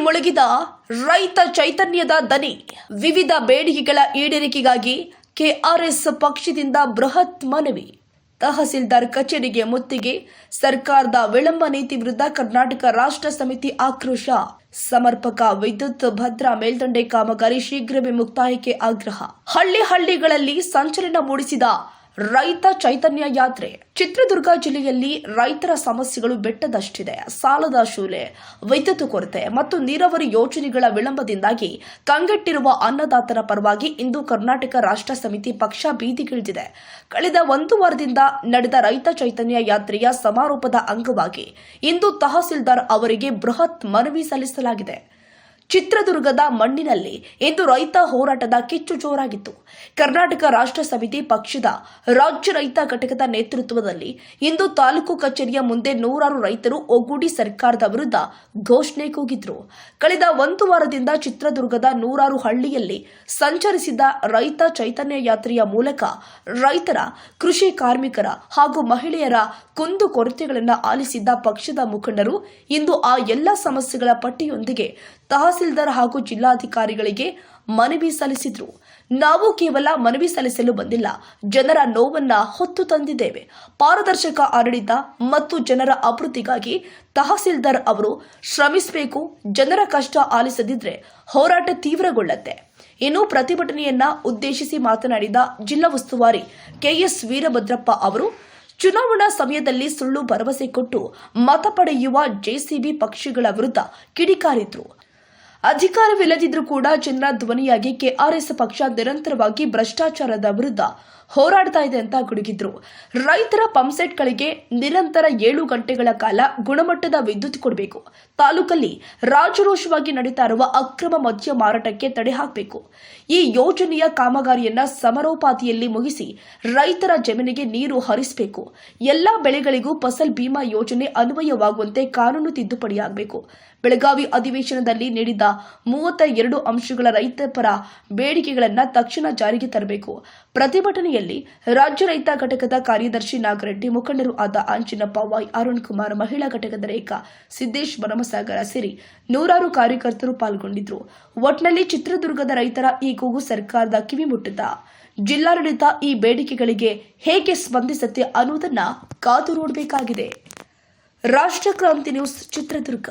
ಮುಳುಗಿದ ರೈತ ಚೈತನ್ಯದ ದನಿ. ವಿವಿಧ ಬೇಡಿಕೆಗಳ ಈಡೇರಿಕೆಗಾಗಿ ಕೆಆರ್ಎಸ್ ಪಕ್ಷದಿಂದ ಬೃಹತ್ ಮನವಿ. ತಹಸೀಲ್ದಾರ್ ಕಚೇರಿಗೆ ಮುತ್ತಿಗೆ. ಸರ್ಕಾರದ ವಿಳಂಬ ನೀತಿ ವಿರುದ್ಧ ಕರ್ನಾಟಕ ರಾಷ್ಟ್ರ ಸಮಿತಿ ಆಕ್ರೋಶ. ಸಮರ್ಪಕ ವಿದ್ಯುತ್ ಭದ್ರಾ ಮೇಲ್ದಂಡೆ ಕಾಮಗಾರಿ ಶೀಘ್ರವೇ ಮುಕ್ತಾಯಕ್ಕೆ ಆಗ್ರಹ. ಹಳ್ಳಿಗಳಲ್ಲಿ ಸಂಚಲನ ಮೂಡಿಸಿದ ರೈತ ಚೈತನ್ಯ ಯಾತ್ರೆ. ಚಿತ್ರದುರ್ಗ ಜಿಲ್ಲೆಯಲ್ಲಿ ರೈತರ ಸಮಸ್ಯೆಗಳು ಬೆಟ್ಟದಷ್ಟಿದೆ. ಸಾಲದ ಶೂಲೆ, ವಿದ್ಯುತ್ ಕೊರತೆ ಮತ್ತು ನೀರಾವರಿ ಯೋಜನೆಗಳ ವಿಳಂಬದಿಂದಾಗಿ ಕಂಗೆಟ್ಟಿರುವ ಅನ್ನದಾತರ ಪರವಾಗಿ ಇಂದು ಕರ್ನಾಟಕ ರಾಷ್ಟ್ರ ಸಮಿತಿ ಪಕ್ಷ ಬೀದಿಗಿಳಿದಿದೆ. ಕಳೆದ ಒಂದು ವಾರದಿಂದ ನಡೆದ ರೈತ ಚೈತನ್ಯ ಯಾತ್ರೆಯ ಸಮಾರೋಪದ ಅಂಗವಾಗಿ ಇಂದು ತಹಸೀಲ್ದಾರ್ ಅವರಿಗೆ ಬೃಹತ್ ಮನವಿ ಸಲ್ಲಿಸಲಾಗಿದೆ. ಚಿತ್ರದುರ್ಗದ ಮಣ್ಣಿನಲ್ಲಿ ಇಂದು ರೈತ ಹೋರಾಟದ ಕಿಚ್ಚು ಜೋರಾಗಿತ್ತು. ಕರ್ನಾಟಕ ರಾಷ್ಟ್ರ ಸಮಿತಿ ಪಕ್ಷದ ರಾಜ್ಯ ರೈತ ಘಟಕದ ನೇತೃತ್ವದಲ್ಲಿ ಇಂದು ತಾಲೂಕು ಕಚೇರಿಯ ಮುಂದೆ ನೂರಾರು ರೈತರು ಒಗ್ಗೂಡಿ ಸರ್ಕಾರದ ವಿರುದ್ಧ ಘೋಷಣೆ ಕೂಗಿದ್ರು. ಕಳೆದ ಒಂದು ವಾರದಿಂದ ಚಿತ್ರದುರ್ಗದ ನೂರಾರು ಹಳ್ಳಿಯಲ್ಲಿ ಸಂಚರಿಸಿದ ರೈತ ಚೈತನ್ಯ ಯಾತ್ರೆಯ ಮೂಲಕ ರೈತರ, ಕೃಷಿ ಕಾರ್ಮಿಕರ ಹಾಗೂ ಮಹಿಳೆಯರ ಕುಂದು ಕೊರತೆಗಳನ್ನು ಆಲಿಸಿದ್ದ ಪಕ್ಷದ ಮುಖಂಡರು ಇಂದು ಆ ಎಲ್ಲ ಸಮಸ್ಯೆಗಳ ಪಟ್ಟಿಯೊಂದಿಗೆ ತಹಸೀಲ್ದಾರ್ ಹಾಗೂ ಜಿಲ್ಲಾಧಿಕಾರಿಗಳಿಗೆ ಮನವಿ ಸಲ್ಲಿಸಿದ್ರು. ನಾವು ಕೇವಲ ಮನವಿ ಸಲ್ಲಿಸಲು ಬಂದಿಲ್ಲ, ಜನರ ನೋವನ್ನ ಹೊತ್ತು ತಂದಿದ್ದೇವೆ. ಪಾರದರ್ಶಕ ಆಡಳಿತ ಮತ್ತು ಜನರ ಅಭಿವೃದ್ಧಿಗಾಗಿ ತಹಸೀಲ್ದಾರ್ ಅವರು ಶ್ರಮಿಸಬೇಕು. ಜನರ ಕಷ್ಟ ಆಲಿಸದಿದ್ರೆ ಹೋರಾಟ ತೀವ್ರಗೊಳ್ಳುತ್ತೆ. ಇನ್ನು ಪ್ರತಿಭಟನೆಯನ್ನ ಉದ್ದೇಶಿಸಿ ಮಾತನಾಡಿದ ಜಿಲ್ಲಾ ಉಸ್ತುವಾರಿ ಕೆಎಸ್ ವೀರಭದ್ರಪ್ಪ ಅವರು, ಚುನಾವಣಾ ಸಮಯದಲ್ಲಿ ಸುಳ್ಳು ಭರವಸೆ ಕೊಟ್ಟು ಮತ ಪಡೆಯುವ ಜೆಸಿಬಿ ಪಕ್ಷಗಳ ವಿರುದ್ಧ ಕಿಡಿಕಾರಿದ್ರು. ಅಧಿಕಾರವಿಲ್ಲದಿದ್ರೂ ಕೂಡ ಜನರ ಧ್ವನಿಯಾಗಿ ಕೆಆರ್ಎಸ್ ಪಕ್ಷ ನಿರಂತರವಾಗಿ ಭ್ರಷ್ಟಾಚಾರದ ವಿರುದ್ಧ ಹೋರಾಡ್ತಾ ಇದೆ ಅಂತ ಗುಡುಗಿದ್ರು. ರೈತರ ಪಂಪ್ಸೆಟ್ಗಳಿಗೆ ನಿರಂತರ 7 ಗಂಟೆಗಳ ಕಾಲ ಗುಣಮಟ್ಟದ ವಿದ್ಯುತ್ ಕೊಡಬೇಕು. ತಾಲೂಕಲ್ಲಿ ರಾಜರೋಷವಾಗಿ ನಡೀತಾ ಇರುವ ಅಕ್ರಮ ಮದ್ಯ ಮಾರಾಟಕ್ಕೆ ತಡೆ ಹಾಕಬೇಕು. ಈ ಯೋಜನೆಯ ಕಾಮಗಾರಿಯನ್ನ ಸಮರೋಪಾದಿಯಲ್ಲಿ ಮುಗಿಸಿ ರೈತರ ಜಮೀನಿಗೆ ನೀರು ಹರಿಸಬೇಕು. ಎಲ್ಲಾ ಬೆಳೆಗಳಿಗೂ ಫಸಲ್ ಬಿಮಾ ಯೋಜನೆ ಅನ್ವಯವಾಗುವಂತೆ ಕಾನೂನು ತಿದ್ದುಪಡಿಯಾಗಬೇಕು. ಬೆಳಗಾವಿ ಅಧಿವೇಶನದಲ್ಲಿ ನೀಡಿದ 32 ಅಂಶಗಳ ರೈತಪರ ಬೇಡಿಕೆಗಳನ್ನು ತಕ್ಷಣ ಜಾರಿಗೆ ತರಬೇಕು. ಪ್ರತಿಭಟನೆಯಲ್ಲಿ ರಾಜ್ಯ ರೈತ ಘಟಕದ ಕಾರ್ಯದರ್ಶಿ ನಾಗರೆಡ್ಡಿ, ಮುಖಂಡರು ಆದ ಅಂಜಿನಪ್ಪ ವೈ, ಅರುಣ್ ಕುಮಾರ್, ಮಹಿಳಾ ಘಟಕದ ರೇಖಾ, ಸಿದ್ದೇಶ್, ಬನಮಸಾಗರ ಸೇರಿ ನೂರಾರು ಕಾರ್ಯಕರ್ತರು ಪಾಲ್ಗೊಂಡಿದ್ರು. ಒಟ್ನಲ್ಲಿ ಚಿತ್ರದುರ್ಗದ ರೈತರ ಈ ಕೂಗು ಸರ್ಕಾರದ ಕಿವಿ ಮುಟ್ಟಿದ. ಜಿಲ್ಲಾಡಳಿತ ಈ ಬೇಡಿಕೆಗಳಿಗೆ ಹೇಗೆ ಸ್ಪಂದಿಸುತ್ತೆ ಅನ್ನುವುದನ್ನ ಕಾದು ನೋಡಬೇಕಾಗಿದೆ. ರಾಷ್ಟ್ರ ಕ್ರಾಂತಿ ನ್ಯೂಸ್, ಚಿತ್ರದುರ್ಗ.